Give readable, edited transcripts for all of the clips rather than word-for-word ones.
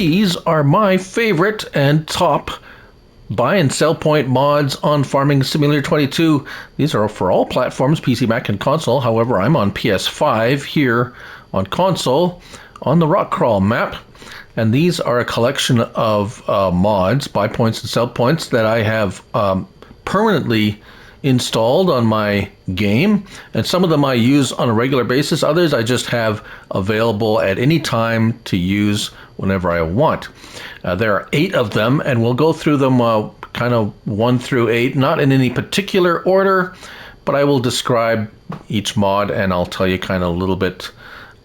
these are my favorite and top buy and sell point mods on Farming Simulator 22. These are for all platforms, PC, Mac, and console. However, I'm on PS5 here on console on the Rock Crawl map. And these are a collection of mods, buy points and sell points that I have permanently installed on my game, and some of them I use on a regular basis. Others I just have available at any time to use whenever I want. There are 8 of them, and we'll go through them kind of 1 through 8, not in any particular order, but I will describe each mod and I'll tell you kind of a little bit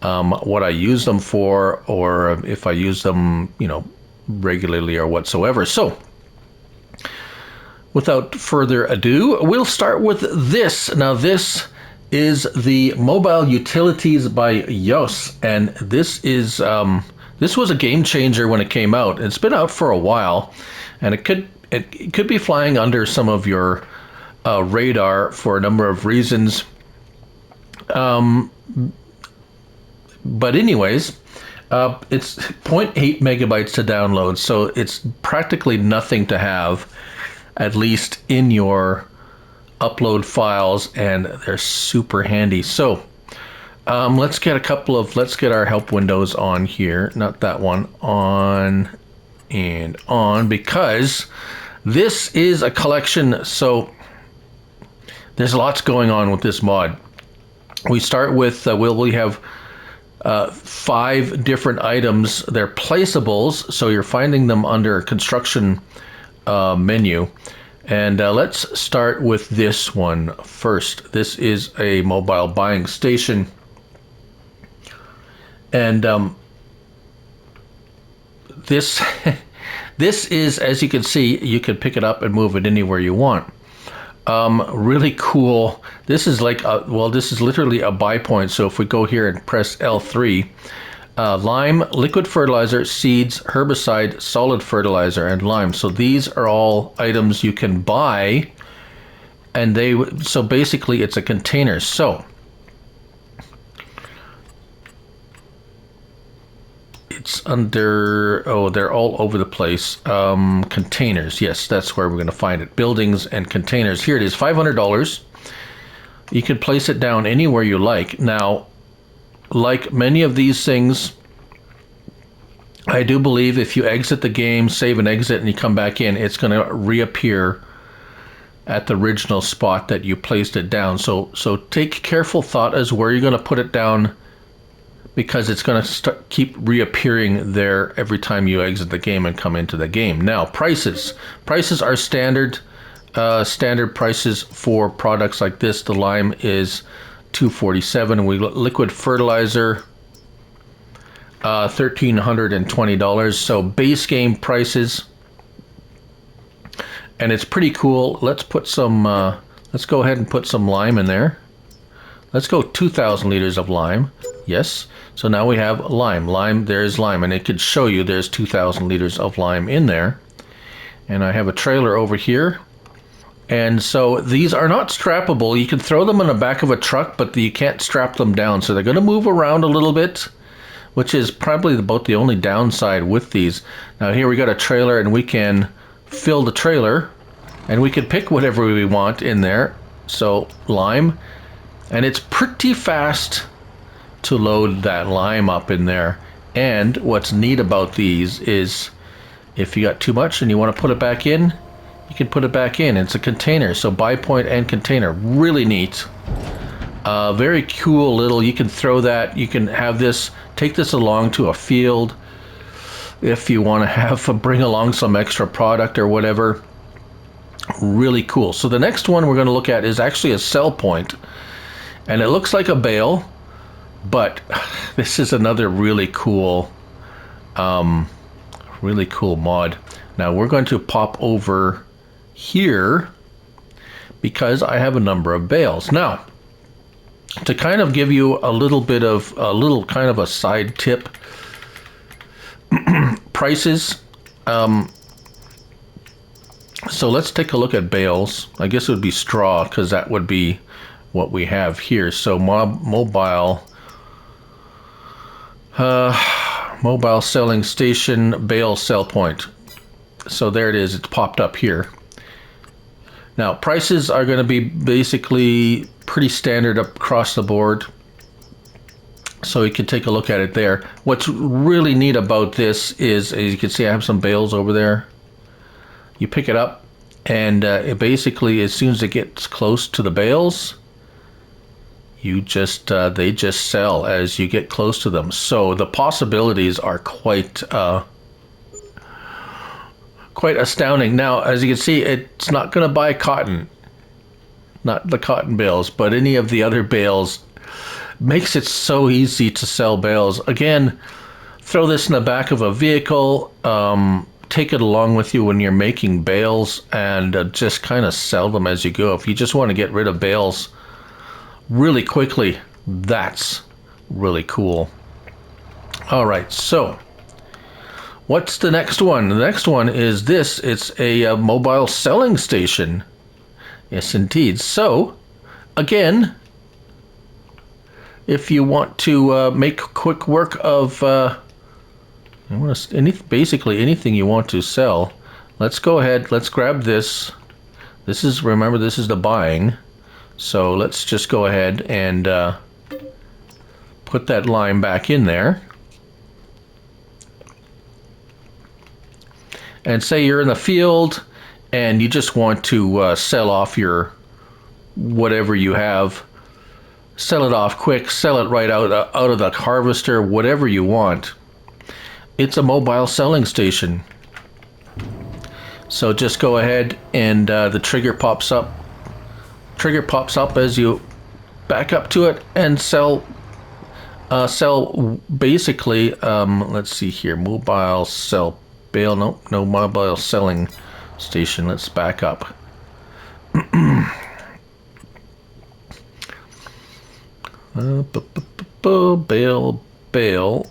what I use them for, or if I use them, regularly or whatsoever. So without further ado, we'll start with this. Now, this is the Mobile Utilities by Yos, and this was a game changer when it came out. It's been out for a while, and it could be flying under some of your radar for a number of reasons. But anyways, it's 0.8 megabytes to download, so it's practically nothing to have, at least in your upload files, and they're super handy. So let's get our help windows on here, not that one, on and on, because this is a collection. So there's lots going on with this mod. We start with we have 5 different items. They're placeables, so you're finding them under construction menu. And let's start with this one first. This is a mobile buying station, and this this is, as you can see, you can pick it up and move it anywhere you want. Really cool. This is like this is literally a buy point. So if we go here and press L3, lime, liquid fertilizer, seeds, herbicide, solid fertilizer, and lime. So these are all items you can buy, and so basically it's a container. So it's under, they're all over the place. Containers, yes, that's where we're going to find it. Buildings and containers. Here it is, $500. You can place it down anywhere you like. Now, like many of these things, I do believe if you exit the game, save and exit, and you come back in, it's going to reappear at the original spot that you placed it down. So take careful thought as where you're going to put it down, because it's going to keep reappearing there every time you exit the game and come into the game. Now, prices. Prices are standard prices for products like this. The lime is $247, and we liquid fertilizer $1,320. So base game prices, and it's pretty cool. Let's put some. Let's go ahead and put some lime in there. Let's go 2,000 liters of lime. Yes. So now we have lime. Lime. There's lime, and it could show you there's 2,000 liters of lime in there. And I have a trailer over here. And so these are not strappable. You can throw them in the back of a truck, but you can't strap them down. So they're going to move around a little bit, which is probably about the only downside with these. Now here we got a trailer, and we can fill the trailer, and we can pick whatever we want in there. So lime, and it's pretty fast to load that lime up in there. And what's neat about these is if you got too much and you want to put it back in, you can put it back in. It's a container, so buy point and container. Really neat. Very cool little, you can throw that, you can have this, take this along to a field if you want to bring along some extra product or whatever. Really cool. So the next one we're going to look at is actually a sell point, and it looks like a bale, but this is another really cool mod. Now we're going to pop over here because I have a number of bales. Now, to kind of give you a little bit of kind of a side tip, prices. So let's take a look at bales. I guess it would be straw, because that would be what we Mobile selling station, Bale sell point. So there it is, it's popped up here. Now prices are going to be basically pretty standard across the board. So you can take a look at it there. What's really neat about this is, as you can see, I have some bales over there. You pick it up, and it basically, as soon as it gets close to the bales, you just they just sell as you get close to them. So the possibilities are quite astounding. Now, as you can see, it's not going to buy cotton, not the cotton bales, but any of the other bales. Makes it so easy to sell bales. Again, throw this in the back of a vehicle, take it along with you when you're making bales, and just kind of sell them as you go. If you just want to get rid of bales really quickly, that's really cool. All right, so what's the next one? The next one is this. It's a mobile selling station. Yes, indeed. So, again, if you want to make quick work of basically anything you want to sell, let's go ahead. Let's grab this. This is, remember, this is the buying. So let's just go ahead and put that line back in there. And say you're in the field and you just want to sell off your whatever you have. Sell it off quick, sell it right out of the harvester, whatever you want. It's a mobile selling station. So just go ahead and the trigger pops up. Trigger pops up as you back up to it and sell basically, let's see here, mobile sell bale, no mobile selling station. Let's back up. Bale.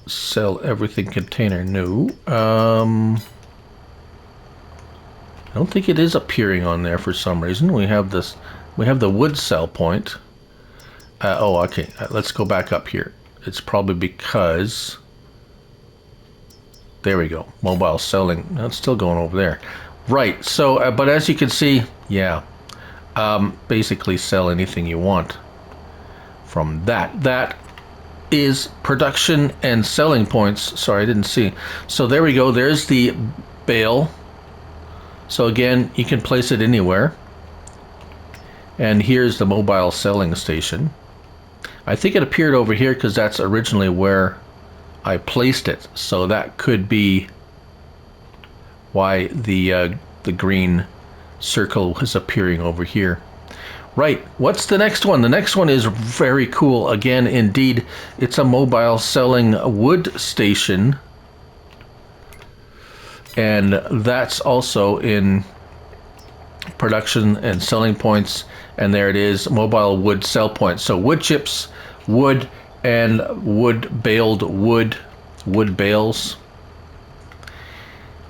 Sell everything container. No. I don't think it is appearing on there for some reason. We have this. We have the wood sell point. Oh, okay. Let's go back up here. It's probably because. There we go. Mobile selling. No, it's still going over there. Right, so, but as you can see, yeah, basically sell anything you want from that. That is production and selling points. Sorry, I didn't see. So there we go, there's the bale. So again, you can place it anywhere. And here's the mobile selling station. I think it appeared over here because that's originally where I placed it. So that could be why the green circle was appearing over here. Right, what's the next one? The next one is very cool. Again, indeed, it's a mobile selling wood station. And that's also in production and selling points. And there it is, mobile wood sell point. So wood chips, wood, and wood baled wood bales.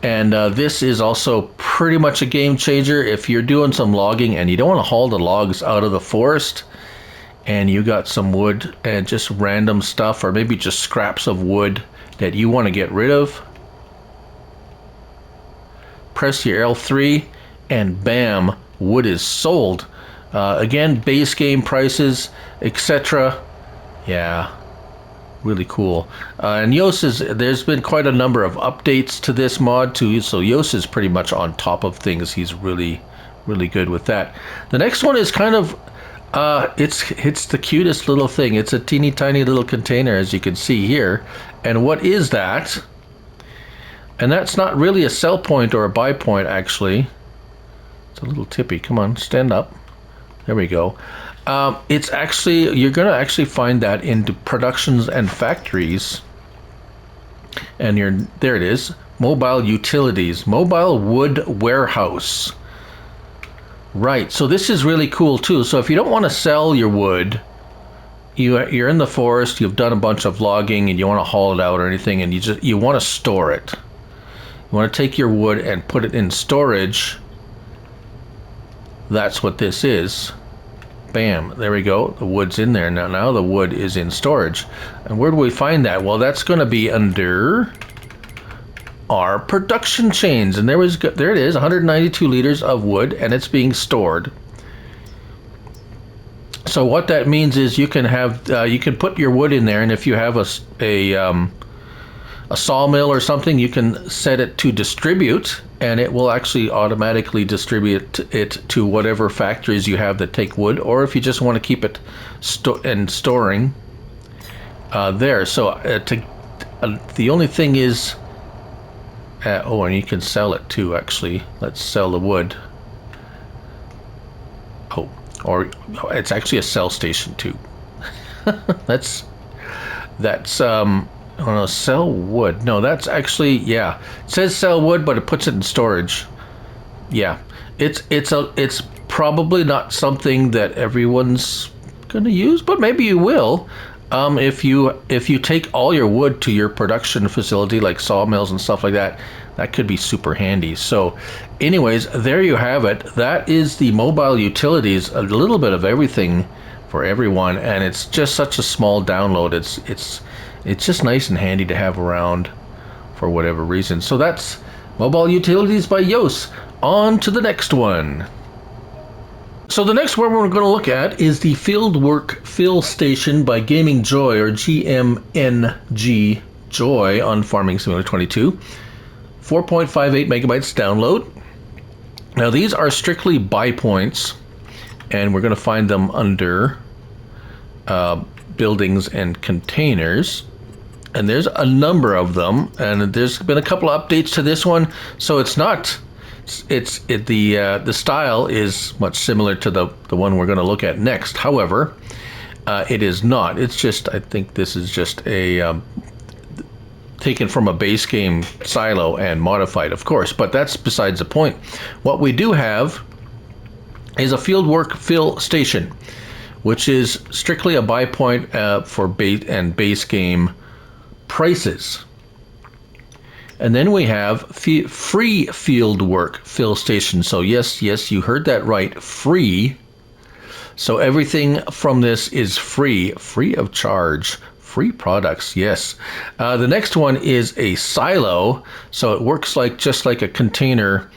And this is also pretty much a game changer if you're doing some logging and you don't want to haul the logs out of the forest and you got some wood and just random stuff, or maybe just scraps of wood that you want to get rid of. Press your L3 and bam, wood is sold. Again, base game prices, etc. Yeah. Really cool. And Yos there's been quite a number of updates to this mod too, so Yos is pretty much on top of things. He's really good with that. The next one is kind of it's the cutest little thing. It's a teeny tiny little container, as you can see here. And what is that? And that's not really a sell point or a buy point, actually. It's a little tippy. Come on, stand up. There we go. It's actually, you're going to actually find that in productions and factories. And there it is, mobile utilities, mobile wood warehouse. Right, so this is really cool too. So if you don't want to sell your wood, you're in the forest, you've done a bunch of logging and you want to haul it out or anything, and you want to store it. You want to take your wood and put it in storage. That's what this is. Bam, there we go. The wood's in there. Now the wood is in storage. And where do we find that? Well, that's going to be under our production chains. And there it is, 192 liters of wood, and it's being stored. So what that means is you can have you can put your wood in there, and if you have a sawmill or something, you can set it to distribute, and it will actually automatically distribute it to whatever factories you have that take wood, or if you just want to keep it storing there. So the only thing is, oh, and you can sell it too. Actually, let's sell the wood. Oh, or it's actually a sell station too. that's I don't know, sell wood. No, that's actually, yeah. It says sell wood, but it puts it in storage. Yeah, it's probably not something that everyone's gonna use, but maybe you will. If you take all your wood to your production facility, like sawmills and stuff like that, that could be super handy. So, anyways, there you have it. That is the mobile utilities. A little bit of everything for everyone, and it's just such a small download. It's just nice and handy to have around for whatever reason. So that's Mobile Utilities by Yos. On to the next one. So the next one we're going to look at is the Fieldwork Fill Station by GMNGjoy, or GMNGjoy, on Farming Simulator 22. 4.58 megabytes download. Now these are strictly buy points, and we're going to find them under buildings and containers, and there's a number of them, and there's been a couple of updates to this one. So it's not, the style is much similar to the one we're going to look at next. However, it is not. It's just, I think this is just a taken from a base game silo and modified, of course, but that's besides the point. What we do have is a Fieldwork Fill Station, which is strictly a buy point for bait and base game prices. And then we have free Fieldwork Fill Station. So yes, you heard that right, free. So everything from this is free of charge. Free products, yes. The next one is a silo. So it works just like a container,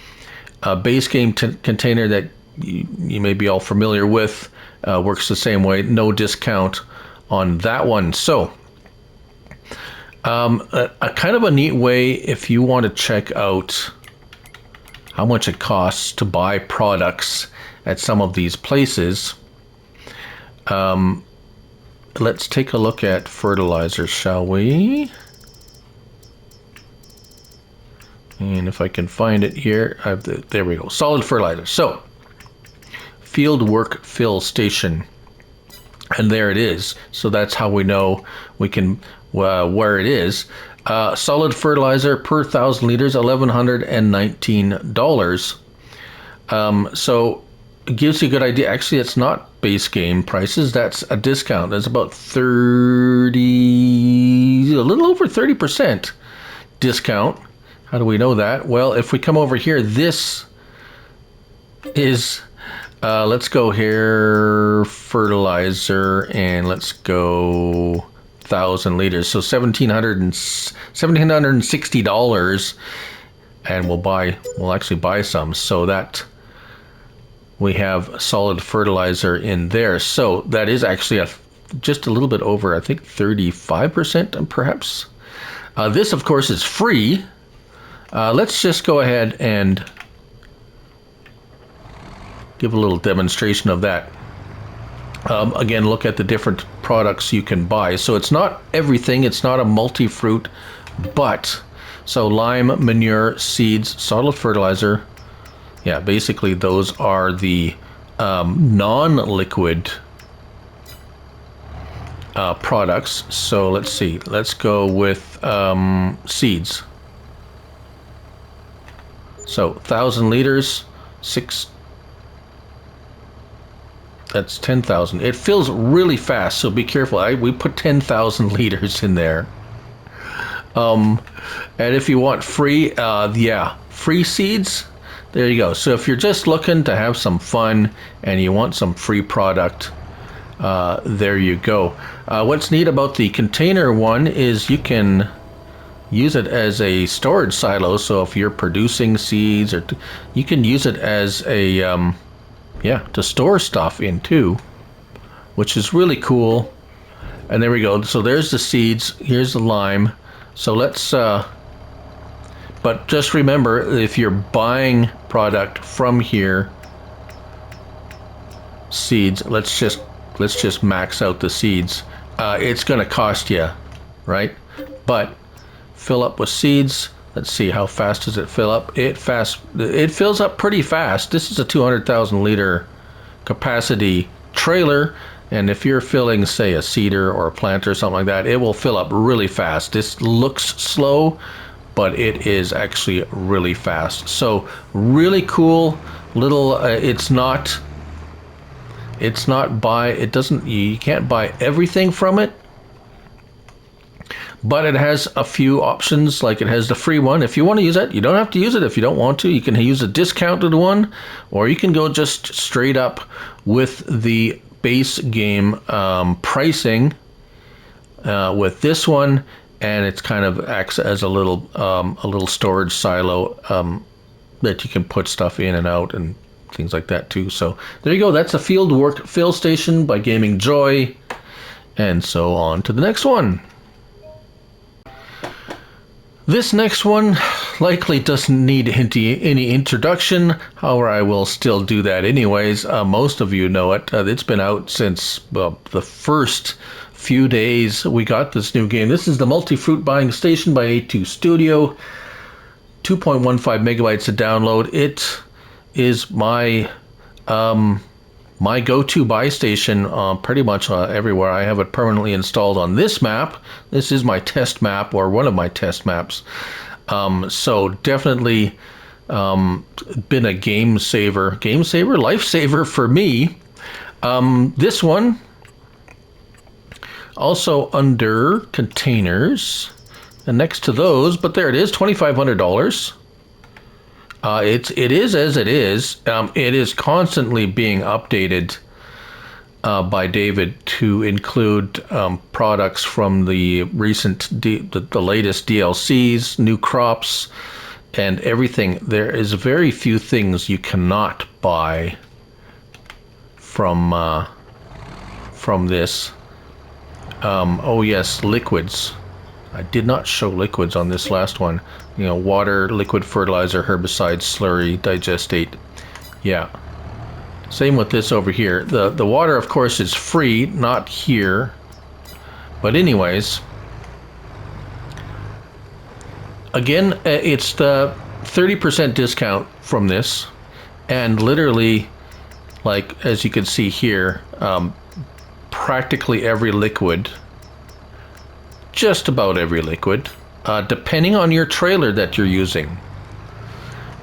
a base game container that you may be all familiar with. Works the same way, no discount on that one. So a kind of a neat way, if you want to check out how much it costs to buy products at some of these places, let's take a look at fertilizer, shall we? And if I can find it here, there we go, solid fertilizer. So Fieldwork Fill Station, and there it is. So that's how we know we can where it is. Solid fertilizer per 1,000 liters, $1,119. So it gives you a good idea. Actually, it's not base game prices. That's a discount. That's about a little over 30% discount. How do we know that? Well, if we come over here, this is let's go here, fertilizer, and let's go 1,000 liters. So $1,760, and we'll actually buy some. So that we have solid fertilizer in there. So that is actually just a little bit over, I think 35% perhaps. This of course is free. Let's just go ahead and give a little demonstration of that. Again, look at the different products you can buy. So it's not everything, it's not a multi-fruit, but so lime, manure, seeds, solid fertilizer. Yeah, basically those are the non-liquid products. So let's see, let's go with seeds. So 1,000 liters, that's 10,000. It fills really fast, so be careful. We put 10,000 liters in there. And if you want free, free seeds, there you go. So if you're just looking to have some fun and you want some free product, there you go. What's neat about the container one is you can use it as a storage silo. So if you're producing seeds, or you can use it as a yeah, to store stuff in too, which is really cool. And there we go. So there's the seeds. Here's the lime. So let's but just remember, if you're buying product from here, seeds, let's just max out the seeds. It's going to cost you, right? But fill up with seeds. Let's see, how fast does it fill up? It fills up pretty fast. This is a 200,000 liter capacity trailer, and if you're filling, say, a seeder or a planter or something like that, it will fill up really fast. This looks slow, but it is actually really fast. So really cool little. You can't buy everything from it, but it has a few options. Like it has the free one. If you want to use it, you don't have to use it. If you don't want to, you can use a discounted one, or you can go just straight up with the base game pricing with this one, and it's kind of acts as a little storage silo that you can put stuff in and out and things like that too. So there you go. That's a Fieldwork fill station by GMNGjoy, and so on to the next one. This next one likely doesn't need any introduction. However, I will still do that anyways. Most of you know it. It's been out since the first few days we got this new game. This is the Multifruit Buying Station by A2 Studio. 2.15 megabytes to download. It is my my go-to buy station pretty much everywhere. I have it permanently installed on this map. This is my test map, or one of my test maps. So definitely been a game saver, lifesaver for me. This one also under containers, and next to those, but there it is, $2,500. It is as it is. It is constantly being updated by David to include products from the recent, the latest DLCs, new crops, and everything. There is very few things you cannot buy from this. Oh yes, liquids. I did not show liquids on this last one. You know, water, liquid fertilizer, herbicide, slurry, digestate. Yeah. Same with this over here. The water, of course, is free, not here. But anyways, again, it's the 30% discount from this. And literally, like, as you can see here, practically every liquid, just about every liquid, depending on your trailer that you're using.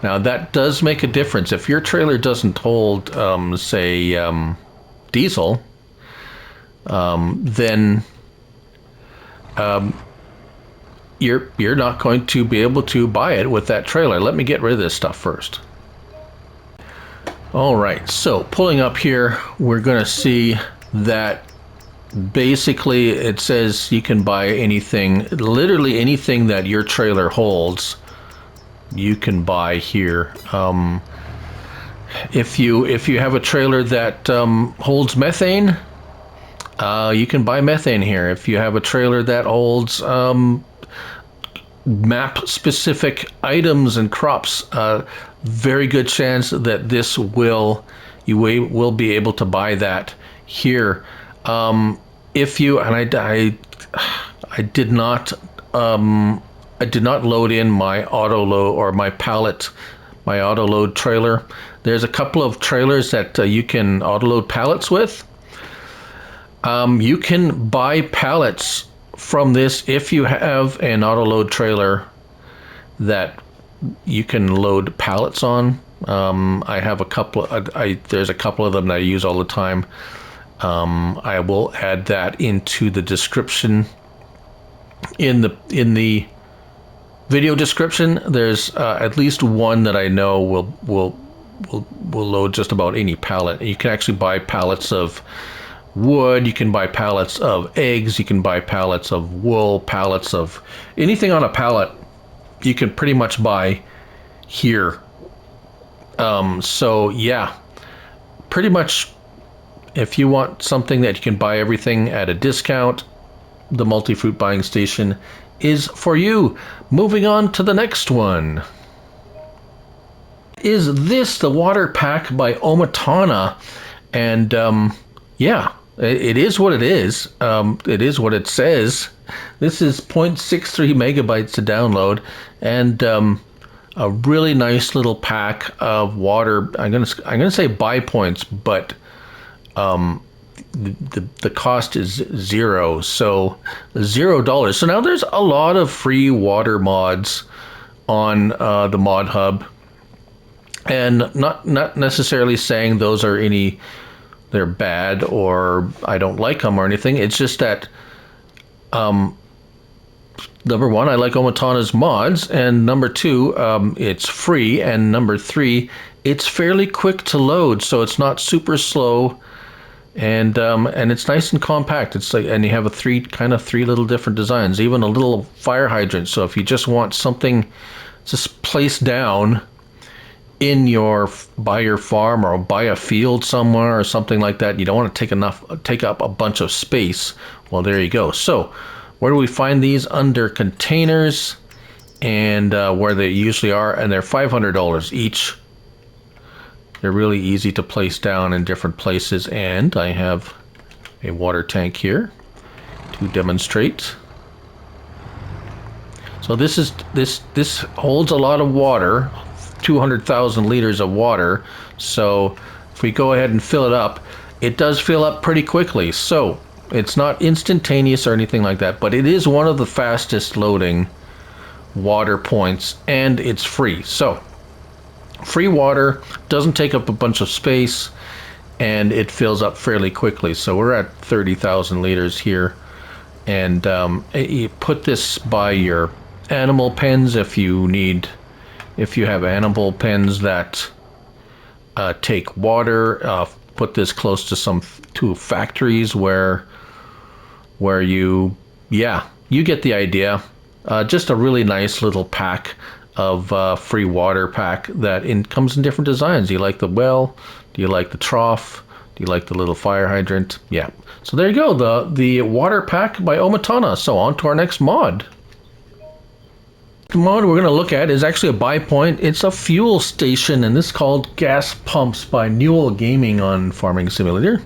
Now that does make a difference. If your trailer doesn't hold, say, diesel, then you're not going to be able to buy it with that trailer. Let me get rid of this stuff first. All right, so pulling up here, we're going to see that basically it says you can buy anything, literally anything that your trailer holds, you can buy here. If you have a trailer that holds methane, you can buy methane here. If you have a trailer that holds map specific items and crops, very good chance that you will be able to buy that here. If you, and I did not load in my Autoload or my pallet, my Autoload trailer. There's a couple of trailers that you can Autoload pallets with. You can buy pallets from this if you have an Autoload trailer that you can load pallets on. I have a couple. There's a couple of them that I use all the time. I will add that into the description in the video description, there's at least one that I know will load just about any pallet. You can actually buy pallets of wood, you can buy pallets of eggs, you can buy pallets of wool, pallets of anything on a pallet you can pretty much buy here. So yeah, pretty much if you want something that you can buy everything at a discount, the Multifruit Buying Station is for you. Moving on to the next one. Is this the water pack by OmaTana? And yeah, it is what it is. It is what it says. This is 0.63 megabytes to download, and a really nice little pack of water. I'm gonna say buy points, but the cost is zero, so $0. So now there's a lot of free water mods on the Mod Hub, and not necessarily saying those are they're bad or I don't like them or anything. It's just that number one, I like OmaTana's mods, and number two, it's free, and number three, it's fairly quick to load, so it's not super slow. And it's nice and compact. It's like, and you have three little different designs, even a little fire hydrant. So if you just want something just placed down in by your farm or by a field somewhere or something like that, you don't want to take up a bunch of space. Well, there you go. So where do we find these? Under containers, and where they usually are, and they're $500 each. They're really easy to place down in different places, and I have a water tank here to demonstrate. So this holds a lot of water, 200,000 liters of water. So if we go ahead and fill it up, it does fill up pretty quickly. So it's not instantaneous or anything like that, but it is one of the fastest loading water points, and it's free. So free water, doesn't take up a bunch of space, and it fills up fairly quickly. So we're at 30,000 liters here, and you put this by your animal pens if you have animal pens that take water. Put this close to factories where you get the idea. Just a really nice little pack of free water pack that comes in different designs. Do you like the well? Do you like the trough? Do you like the little fire hydrant? Yeah. So there you go, the water pack by OmaTana. So on to our next mod. The mod we're going to look at is actually a buy point. It's a fuel station, and this is called Gas Pumps by Newell Gaming on Farming Simulator,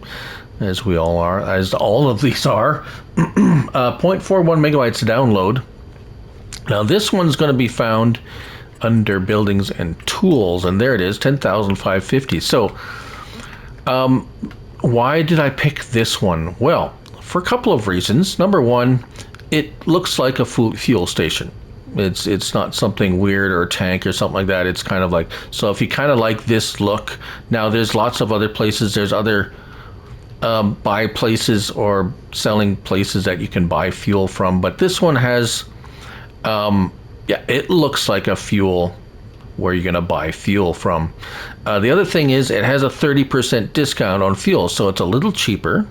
as we all are, as all of these are. 0.41 megabytes to download. Now this one's going to be found under buildings and tools, and there it is, 10,550. So why did I pick this one? Well, for a couple of reasons. Number one, it looks like a fuel station. It's not something weird or a tank or something like that. It's kind of like, so if you kind of like this look, now there's lots of other places, there's other buy places or selling places that you can buy fuel from, but this one has it looks like a fuel where you're going to buy fuel from. The other thing is it has a 30% discount on fuel, so it's a little cheaper,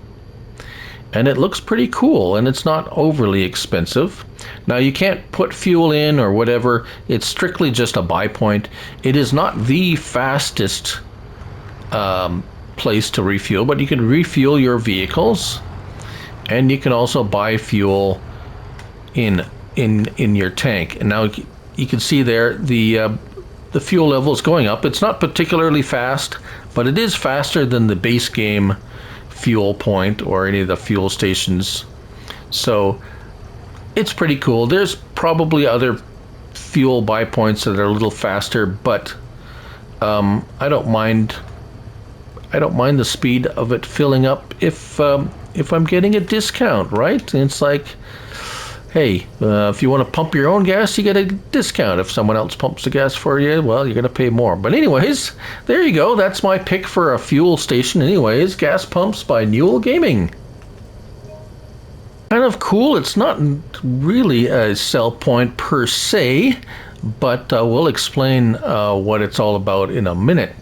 and it looks pretty cool, and it's not overly expensive. Now you can't put fuel in or whatever. It's strictly just a buy point. It is not the fastest place to refuel, but you can refuel your vehicles, and you can also buy fuel in your tank. And now you can see there the fuel level is going up. It's not particularly fast, but it is faster than the base game fuel point or any of the fuel stations. So it's pretty cool. There's probably other fuel buy points that are a little faster, but I don't mind the speed of it filling up if I'm getting a discount, right? And it's like, hey, if you want to pump your own gas, you get a discount. If someone else pumps the gas for you, well, you're going to pay more. But anyways, there you go. That's my pick for a fuel station anyways. Gas Pumps by Newell Gaming. Kind of cool. It's not really a sell point per se, but we'll explain what it's all about in a minute.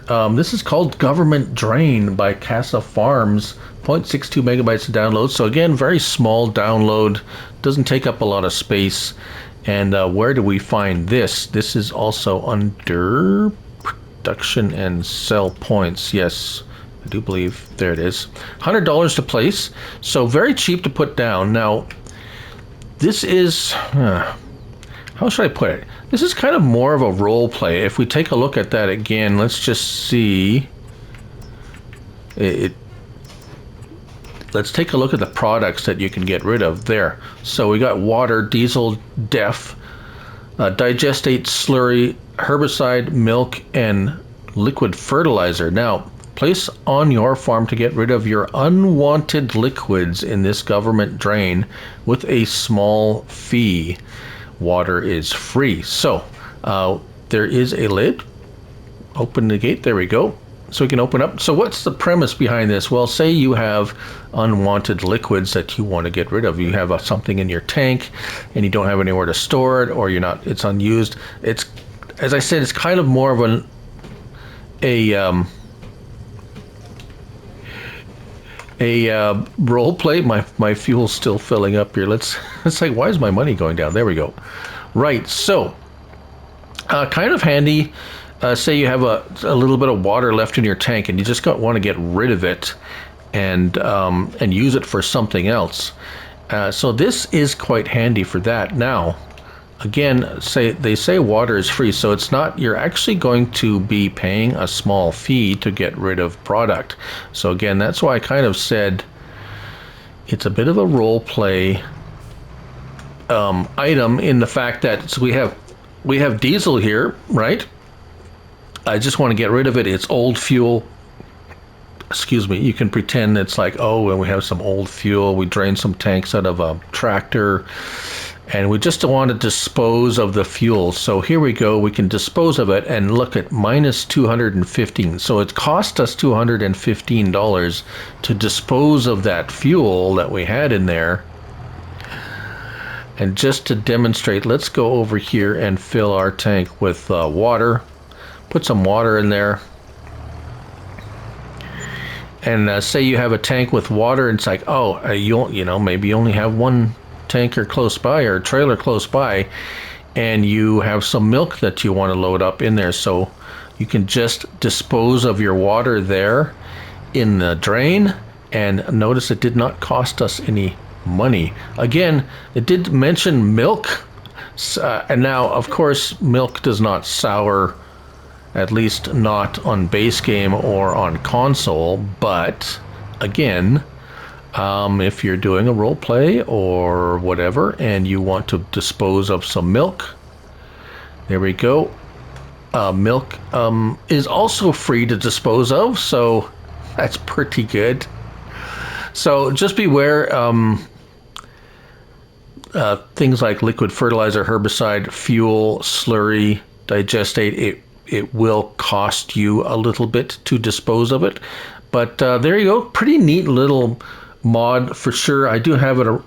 This is called Government Drain by Kassa Farms. 0.62 megabytes to download. So again, very small download. Doesn't take up a lot of space. And where do we find this? This is also under production and sell points. Yes, I do believe there it is. $100 to place. So very cheap to put down. Now, this is... how should I put it? This is kind of more of a role play. If we take a look at that again, let's just see. Let's take a look at the products that you can get rid of there. So we got water, diesel, DEF, digestate, slurry, herbicide, milk, and liquid fertilizer. Now, place on your farm to get rid of your unwanted liquids in this government drain with a small fee. Water is free. So there is a lid. Open the gate. There we go. So we can open up. So what's the premise behind this? Well, say you have unwanted liquids that you want to get rid of. You have something in your tank and you don't have anywhere to store it, or it's unused. It's, as I said, it's kind of more of a role play. My fuel's still filling up here. It's like, why is my money going down? There we go. Right. So kind of handy. Say you have a little bit of water left in your tank and you just want to get rid of it and use it for something else. So this is quite handy for that. Now, again, they say water is free, so it's not, you're actually going to be paying a small fee to get rid of product. So again, that's why I kind of said it's a bit of a role play item in the fact that we have diesel here, right? I just want to get rid of it. It's old fuel. Excuse me. You can pretend it's like, oh, and we have some old fuel. We drained some tanks out of a tractor and we just want to dispose of the fuel. So here we go. We can dispose of it and look at minus 215. So it cost us $215 to dispose of that fuel that we had in there. And just to demonstrate, let's go over here and fill our tank with water. Put some water in there. And say you have a tank with water, and it's like, oh, maybe you only have one tanker close by or a trailer close by, and you have some milk that you want to load up in there. So you can just dispose of your water there in the drain, and notice it did not cost us any money. Again, it did mention milk, and now, of course, milk does not sour, at least not on base game or on console, but again, if you're doing a role play or whatever and you want to dispose of some milk, there we go. Milk is also free to dispose of, so that's pretty good. So just beware, things like liquid fertilizer, herbicide, fuel, slurry, digestate, it will cost you a little bit to dispose of it. But there you go. Pretty neat little mod for sure. I do have it.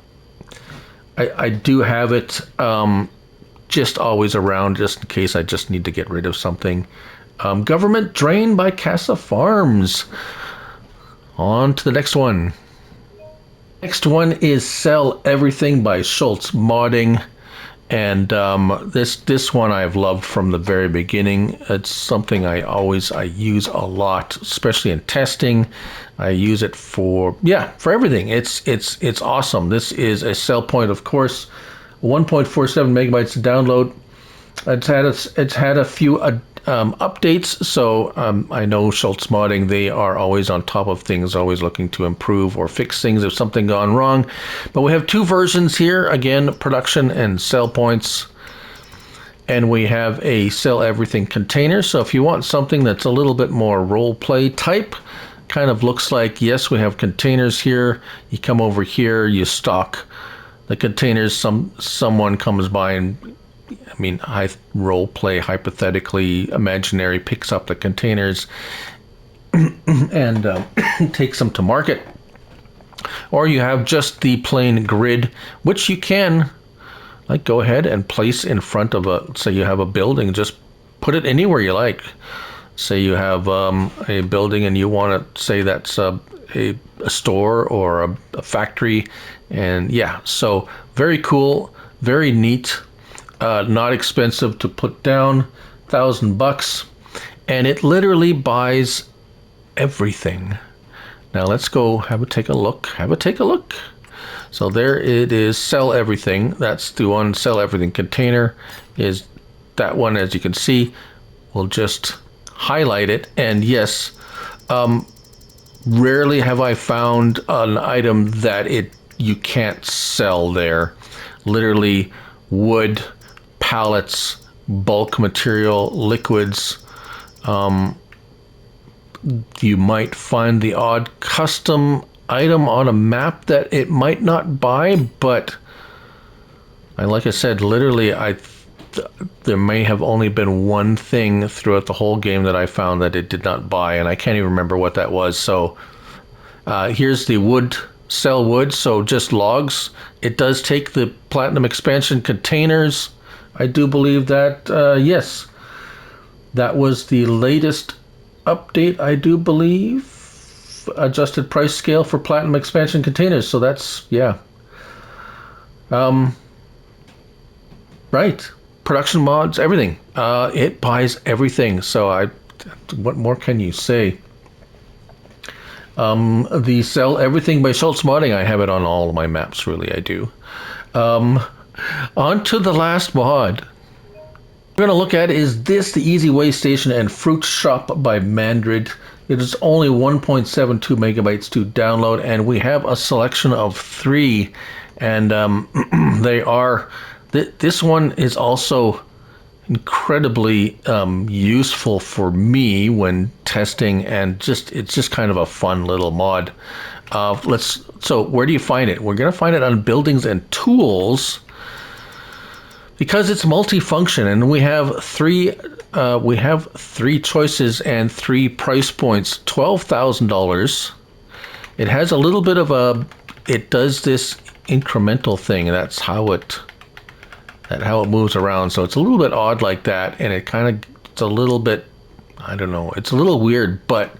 I do have it just always around, just in case I just need to get rid of something. Government Drain by Kassa Farms. On to the next one. Next one is Sell Everything by Schultz Modding. And this one I've loved from the very beginning. It's something I use a lot, especially in testing. I use it for everything. It's awesome. This is a sell point, of course. 1.47 megabytes to download. It's had a few updates, so I know Schultz Modding, they are always on top of things, always looking to improve or fix things if something gone wrong. But we have two versions here, again, production and sell points. And we have a sell everything container. So if you want something that's a little bit more role play type, kind of looks like, yes, we have containers here. You come over here, you stock the containers. Someone comes by and, I role play, hypothetically, imaginary, picks up the containers and takes them to market. or you have just the plain grid, which you can like go ahead and place in front of a, say you have a building, just put it anywhere you like. Say you have a building and you want to say that's a store or a factory, and yeah, so very cool, very neat, not expensive to put down, $1,000, and it literally buys everything. Now let's go take a look. So there it is, sell everything. That's the one, sell everything container is that one. As you can see, we'll just highlight it, and yes, rarely have I found an item that you can't sell there. Literally wood, pallets, bulk material, liquids. You might find the odd custom item on a map that it might not buy, but like I said, literally there may have only been one thing throughout the whole game that I found that it did not buy, and I can't even remember what that was. So here's the wood, sell wood, so just logs. It does take the platinum expansion containers. I do believe that, yes, that was the latest update, I do believe, adjusted price scale for platinum expansion containers. So that's, yeah, right, production mods, everything. It buys everything. So what more can you say? The sell everything by Schultz Modding, I have it on all of my maps, really, I do. On to the last mod we're going to look at is this, the Easy Way Station and Fruit Shop by Mantrid. It is only 1.72 megabytes to download, and we have a selection of 3, and they are, this one is also incredibly useful for me when testing, and it's just kind of a fun little mod. So where do you find it? We're going to find it on Buildings and Tools, because it's multifunction, and we have three choices and 3 price points. $12,000. It has a little bit of it does this incremental thing, and that's how it moves around. So it's a little bit odd like that, and it's a little bit, I don't know, it's a little weird, but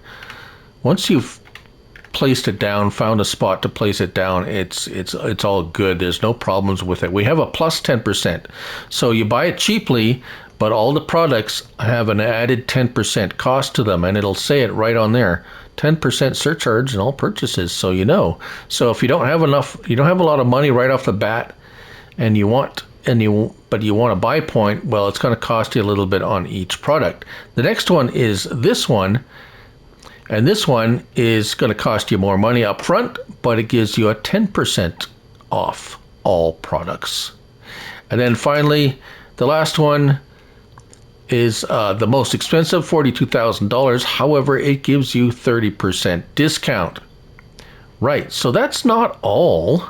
once you've placed it down, found a spot to place it down, it's all good. There's no problems with it. We have a plus 10%. So you buy it cheaply, but all the products have an added 10% cost to them, and it'll say it right on there. 10% surcharge in all purchases, so you know. So if you don't have enough, you don't have a lot of money right off the bat, and you want a buy point, well, it's going to cost you a little bit on each product. The next one is this one. And this one is going to cost you more money up front, but it gives you a 10% off all products. And then finally, the last one is the most expensive, $42,000. However, it gives you 30% discount. Right, so that's not all.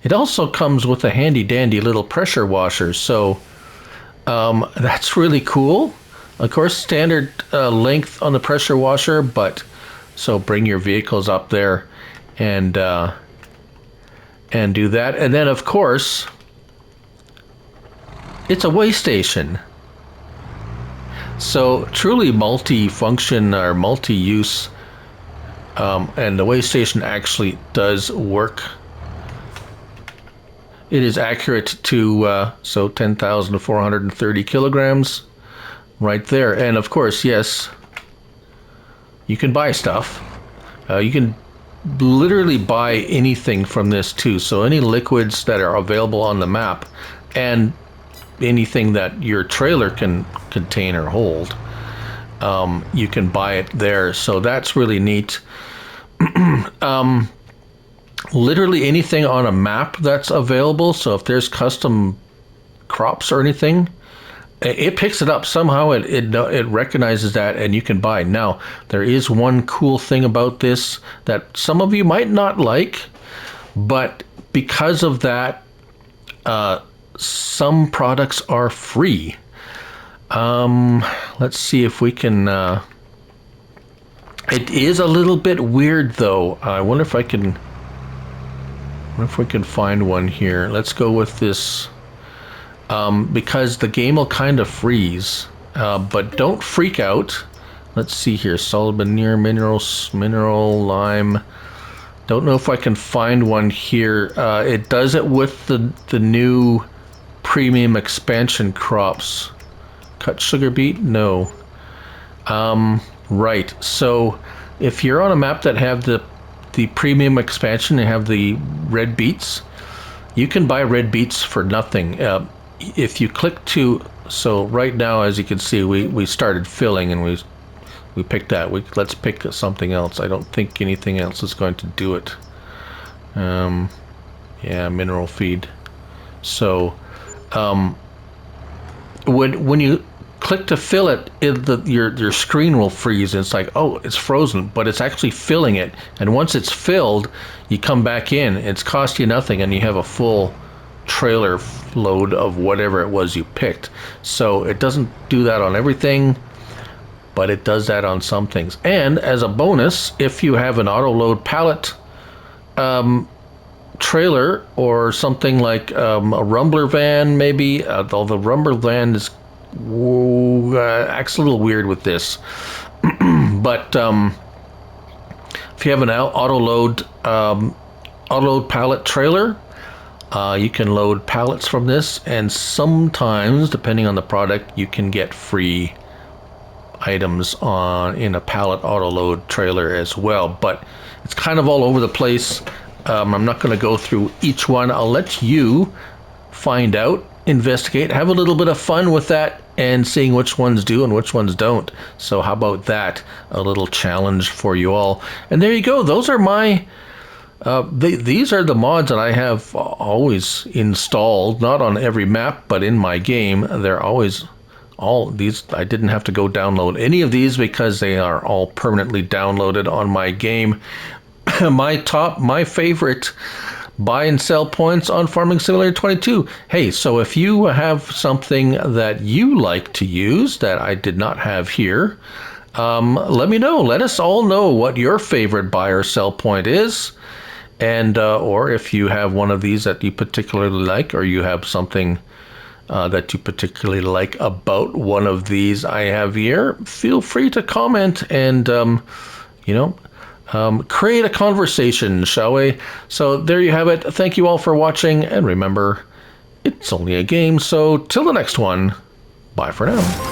It also comes with a handy dandy little pressure washer. So that's really cool. Of course, standard length on the pressure washer, but so bring your vehicles up there and do that. And then, of course, it's a weigh station. So truly multi-function or multi-use, and the weigh station actually does work. It is accurate to so 10,430 kilograms. Right there. And of course, yes, you can buy stuff. You can literally buy anything from this too. So any liquids that are available on the map, and anything that your trailer can contain or hold, you can buy it there. So that's really neat. Literally anything on a map that's available. So if there's custom crops or anything, it picks it up somehow. It recognizes that, and you can buy. Now, there is one cool thing about this that some of you might not like, but because of that, some products are free. Let's see if we can. It is a little bit weird, though. I wonder if I can. What if we can find one here? Let's go with this, because the game will kind of freeze. But don't freak out. Let's see here. Solid veneer, mineral lime. Don't know if I can find one here. It does it with the new premium expansion crops. Cut sugar beet? No. Right. So if you're on a map that have the premium expansion and have the red beets, you can buy red beets for nothing. If you click to, so right now, as you can see, we started filling and we picked that. Let's pick something else. I don't think anything else is going to do it. Yeah, mineral feed. So when you click to fill it, your screen will freeze. It's like, oh, it's frozen, but it's actually filling it. And once it's filled, you come back in. It's cost you nothing, and you have a full trailer load of whatever it was you picked. So it doesn't do that on everything, but it does that on some things. And as a bonus, if you have an Autoload pallet trailer or something like a rumbler van, maybe, although the rumbler van is acts a little weird with this. But if you have an Autoload pallet trailer, you can load pallets from this, and sometimes, depending on the product, you can get free items in a pallet Autoload trailer as well. But it's kind of all over the place. I'm not going to go through each one. I'll let you find out, investigate, have a little bit of fun with that, and seeing which ones do and which ones don't. So how about that? A little challenge for you all. And there you go. Those are my these are the mods that I have always installed, not on every map, but in my game. They're always all these. I didn't have to go download any of these because they are all permanently downloaded on my game. My favorite buy and sell points on Farming Simulator 22. Hey, so if you have something that you like to use that I did not have here, let me know. Let us all know what your favorite buy or sell point is. And or if you have one of these that you particularly like, or you have something that you particularly like about one of these I have here, feel free to comment and, create a conversation, shall we? So there you have it. Thank you all for watching. And remember, it's only a game. So till the next one, bye for now.